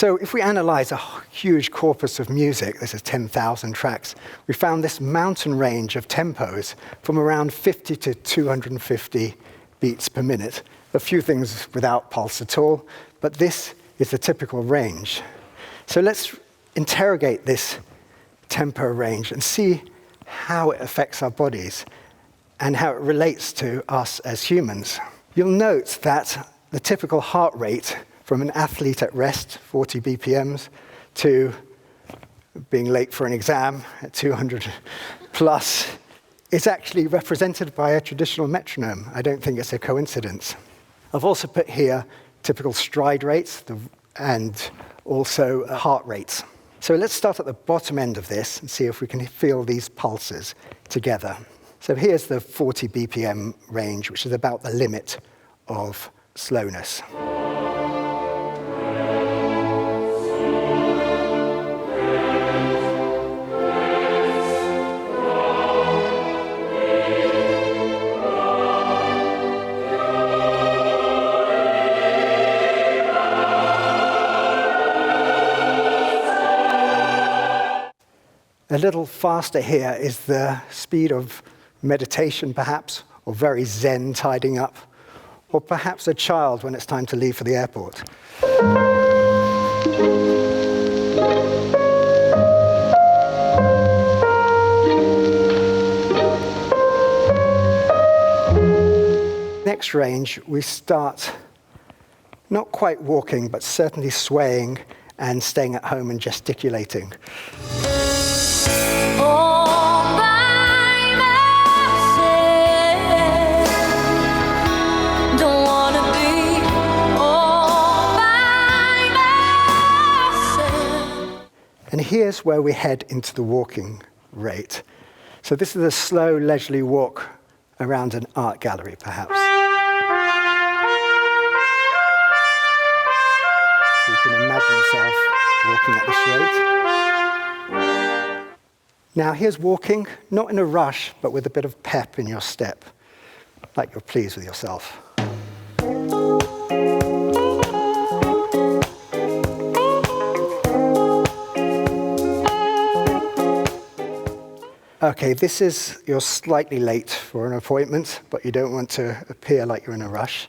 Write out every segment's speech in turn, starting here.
So if we analyze a huge corpus of music, this is 10,000 tracks, we found this mountain range of tempos from around 50 to 250 beats per minute. A few things without pulse at all, but this is the typical range. So let's interrogate this tempo range and see how it affects our bodies and how it relates to us as humans. You'll note that the typical heart rate from an athlete at rest, 40 BPMs, to being late for an exam at 200 plus, is actually represented by a traditional metronome. I don't think it's a coincidence. I've also put here typical stride rates and also heart rates. So let's start at the bottom end of this and see if we can feel these pulses together. So here's the 40 BPM range, which is about the limit of slowness. A little faster here is the speed of meditation, perhaps, or very zen tidying up, or perhaps a child when it's time to leave for the airport. Next range, we start not quite walking, but certainly swaying and staying at home and gesticulating. And here's where we head into the walking rate. So this is a slow, leisurely walk around an art gallery, perhaps. So you can imagine yourself walking at this rate. Now here's walking, not in a rush, but with a bit of pep in your step, like you're pleased with yourself. Okay, this is, you're slightly late for an appointment, but you don't want to appear like you're in a rush.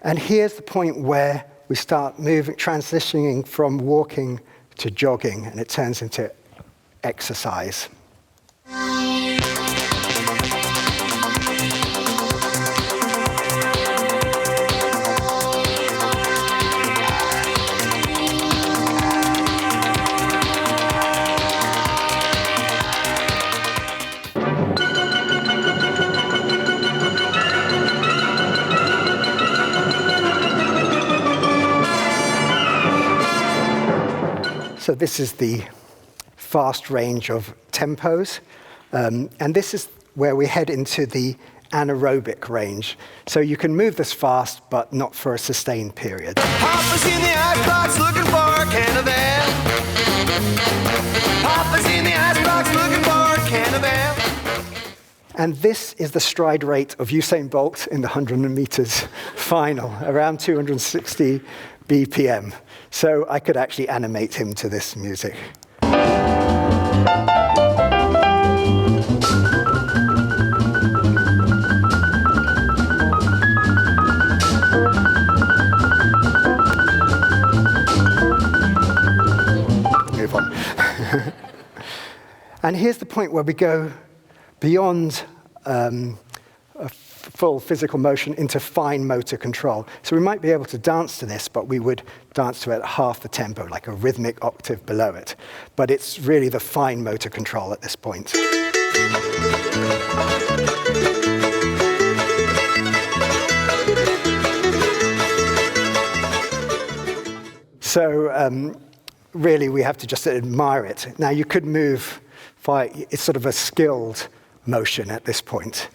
And here's the point where we start transitioning from walking to jogging, and it turns into exercise. So this is the fast range of tempos, and this is where we head into the anaerobic range. So you can move this fast, but not for a sustained period. Papa's in the icebox looking for a can of ale. Papa's in the icebox looking for a can of ale. And this is the stride rate of Usain Bolt in the 100 meters final, around 260 BPM. So I could actually animate him to this music. Move on. And here's the point where we go beyond a full physical motion into fine motor control. So we might be able to dance to this, but we would dance to it at half the tempo, like a rhythmic octave below it. But it's really the fine motor control at this point. So really, we have to just admire it. Now, you could move, it's sort of a skilled motion at this point.